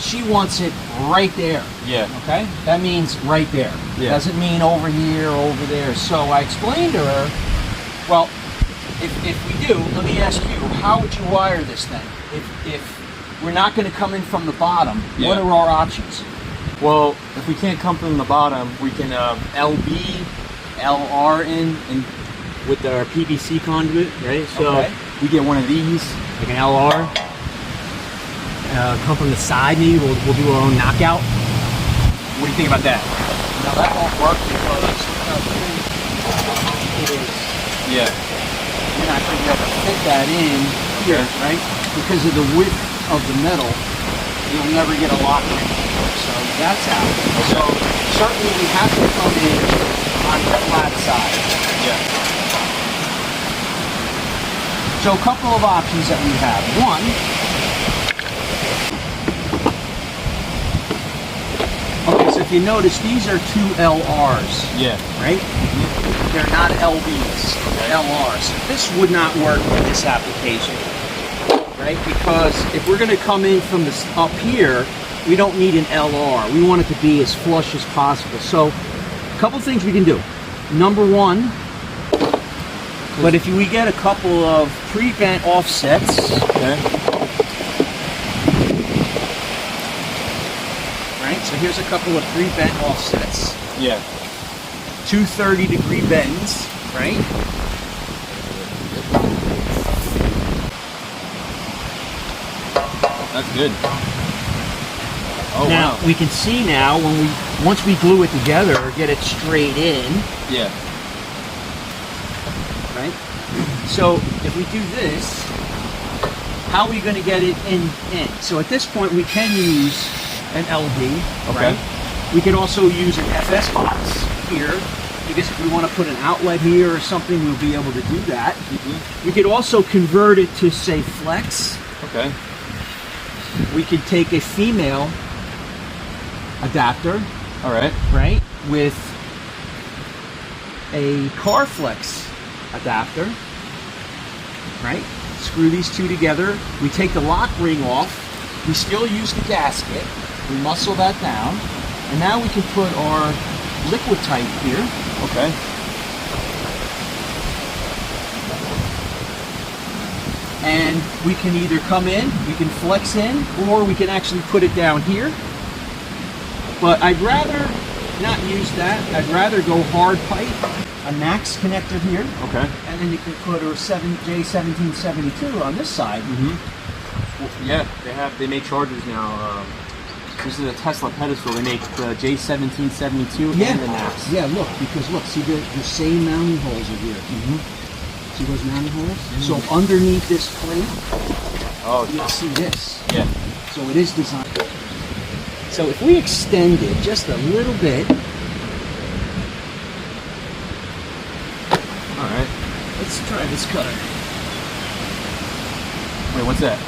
she wants it right there. Yeah. Okay? That means right there. Yeah. Doesn't mean over here or over there. So I explained to her, well, if we do, let me ask you, how would you wire this thing? If we're not going to come in from the bottom, what are our options? Well, if we can't come from the bottom, we can LB, LR in with our PVC conduit, right? So we get one of these, like an LR. Come from the side, maybe we'll do our own knockout. What do you think about that? Now that won't work because look how thin it is. Yeah. You're not going to be able to fit that in here, right? Because of the width of the metal, you'll never get a lock in. So that's out. So certainly we have to come in on the flat side. Yeah. So a couple of options that we have. One, okay, so if you notice, these are two LRs. Yeah. Right? They're not LBs, they're LRs. This would not work for this application, right? Because if we're going to come in from this up here, we don't need an LR. We want it to be as flush as possible. So, a couple things we can do. Number one, but if we get a couple of pre-vent offsets, right? So here's a couple of pre-vent offsets. Yeah. 2 30-degree bends, right? That's good. Oh, now, wow. we can see now when once we glue it together or get it straight in. Yeah. Right? So if we do this, how are we going to get it in? So at this point we can use an LD, right? We can also use an FS box here, because if we want to put an outlet here or something, we'll be able to do that. We could also convert it to, say, flex. Okay. We could take a female adapter, all right, with a car flex adapter, right? Screw these two together. We take the lock ring off. We still use the gasket. We muscle that down, and now we can put our liquid tight here. Okay. And we can either come in, we can flex in, or we can actually put it down here. But I'd rather not use that. I'd rather go hard pipe, a max connector here. Okay. And then you can put a J1772 on this side. Well, yeah, they make chargers now. This is a Tesla Pedestal. They make the J1772 and the Max. Yeah, look, because look, see the same mounting holes are here. See those mounting holes? So underneath this plate, you'll see this. Yeah. So it is designed. So if we extend it just a little bit. All right. Let's try this cutter. Wait, what's that?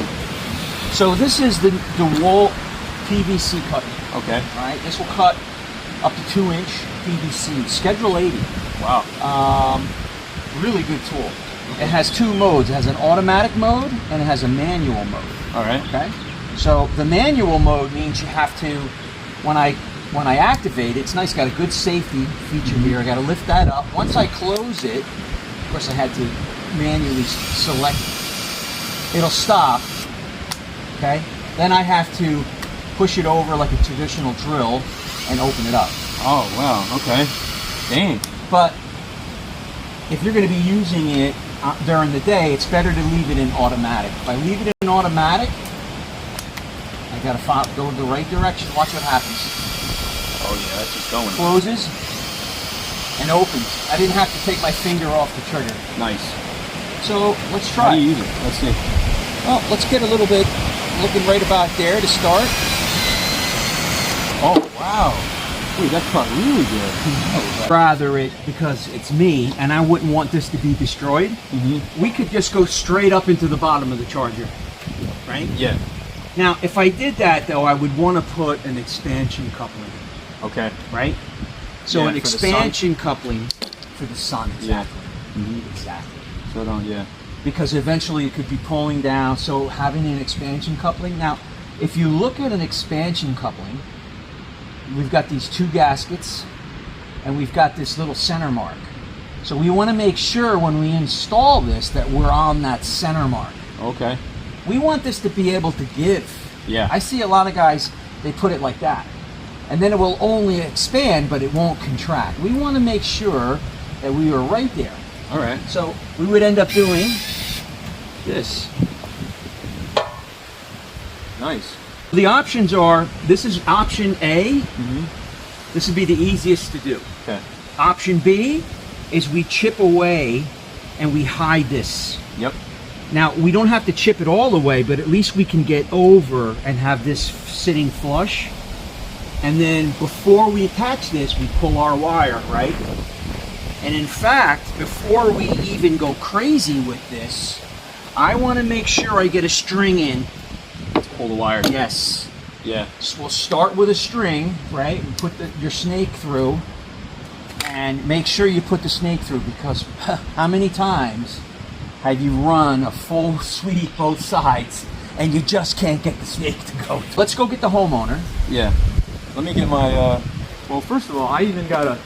So this is the DEWALT PVC cutter. Okay. All right. This will cut up to 2-inch PVC. Schedule 80. Wow. Really good tool. It has two modes. It has an automatic mode and it has a manual mode. All right. Okay. So the manual mode means you have to, when I activate it, it's nice. Got a good safety feature here. I got to lift that up. Once I close it, of course I had to manually select it. It'll stop. Okay. Then I have to push it over like a traditional drill and open it up. Oh wow. Okay. Dang. But if you're going to be using it during the day, it's better to leave it in automatic. If I leave it in automatic, I got to go the right direction. Watch what happens. Oh yeah, that's just going. Closes and opens. I didn't have to take my finger off the trigger. Nice. So let's try. How do you use it? Let's see. Well, let's get a little bit looking right about there to start. Oh wow. Wait, that cut really good. Rather it, because it's me and I wouldn't want this to be destroyed, we could just go straight up into the bottom of the charger, right? Yeah. Now, if I did that though, I would want to put an expansion coupling. Okay. Right? So Yeah, an expansion coupling for the sun, exactly. Yeah. Exactly. So don't, yeah. Because eventually it could be pulling down, so having an expansion coupling. Now, if you look at an expansion coupling, we've got these two gaskets and we've got this little center mark. So we want to make sure when we install this that we're on that center mark. Okay. We want this to be able to give. Yeah. I see a lot of guys, they put it like that. And then it will only expand, but it won't contract. We want to make sure that we are right there. All right. So we would end up doing this. Nice. The options are, this is option A. This would be the easiest to do. Okay. Option B is we chip away and we hide this. Yep. Now, we don't have to chip it all the way, but at least we can get over and have this sitting flush. And then before we attach this, we pull our wire, right? And in fact, before we even go crazy with this, I want to make sure I get a string in. Let's pull the wire. Yes. Yeah. So we'll start with a string, right? And put your snake through. And make sure you put the snake through, because how many times have you run a full sweep both sides and you just can't get the snake to go? Let's go get the homeowner. Yeah. Let me get my, well, first of all, I gotta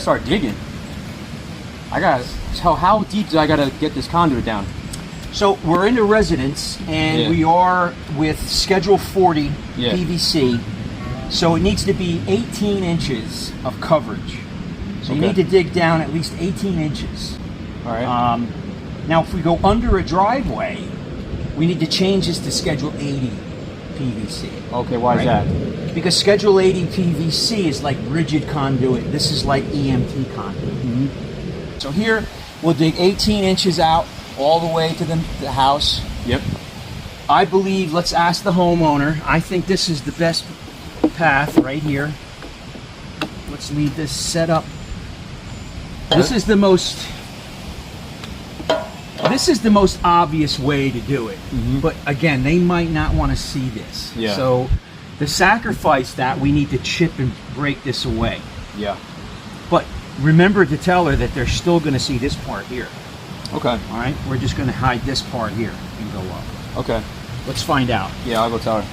start digging. So how deep do I gotta get this conduit down? So we're in the residence, and we are with Schedule 40 PVC. So it needs to be 18 inches of coverage. So you need to dig down at least 18 inches. All right. Now, if we go under a driveway, we need to change this to Schedule 80 PVC. Okay, why is that? Because Schedule 80 PVC is like rigid conduit. This is like EMT conduit. So here, we'll dig 18 inches out all the way to the house. Yep. I believe, let's ask the homeowner. I think this is the best path right here. Let's leave this set up. This is the most obvious way to do it. But again, they might not want to see this. Yeah. So to sacrifice that, we need to chip and break this away. Yeah. But remember to tell her that they're still going to see this part here. Okay. All right? We're just going to hide this part here and go up. Okay. Let's find out. Yeah, I'll go tell her.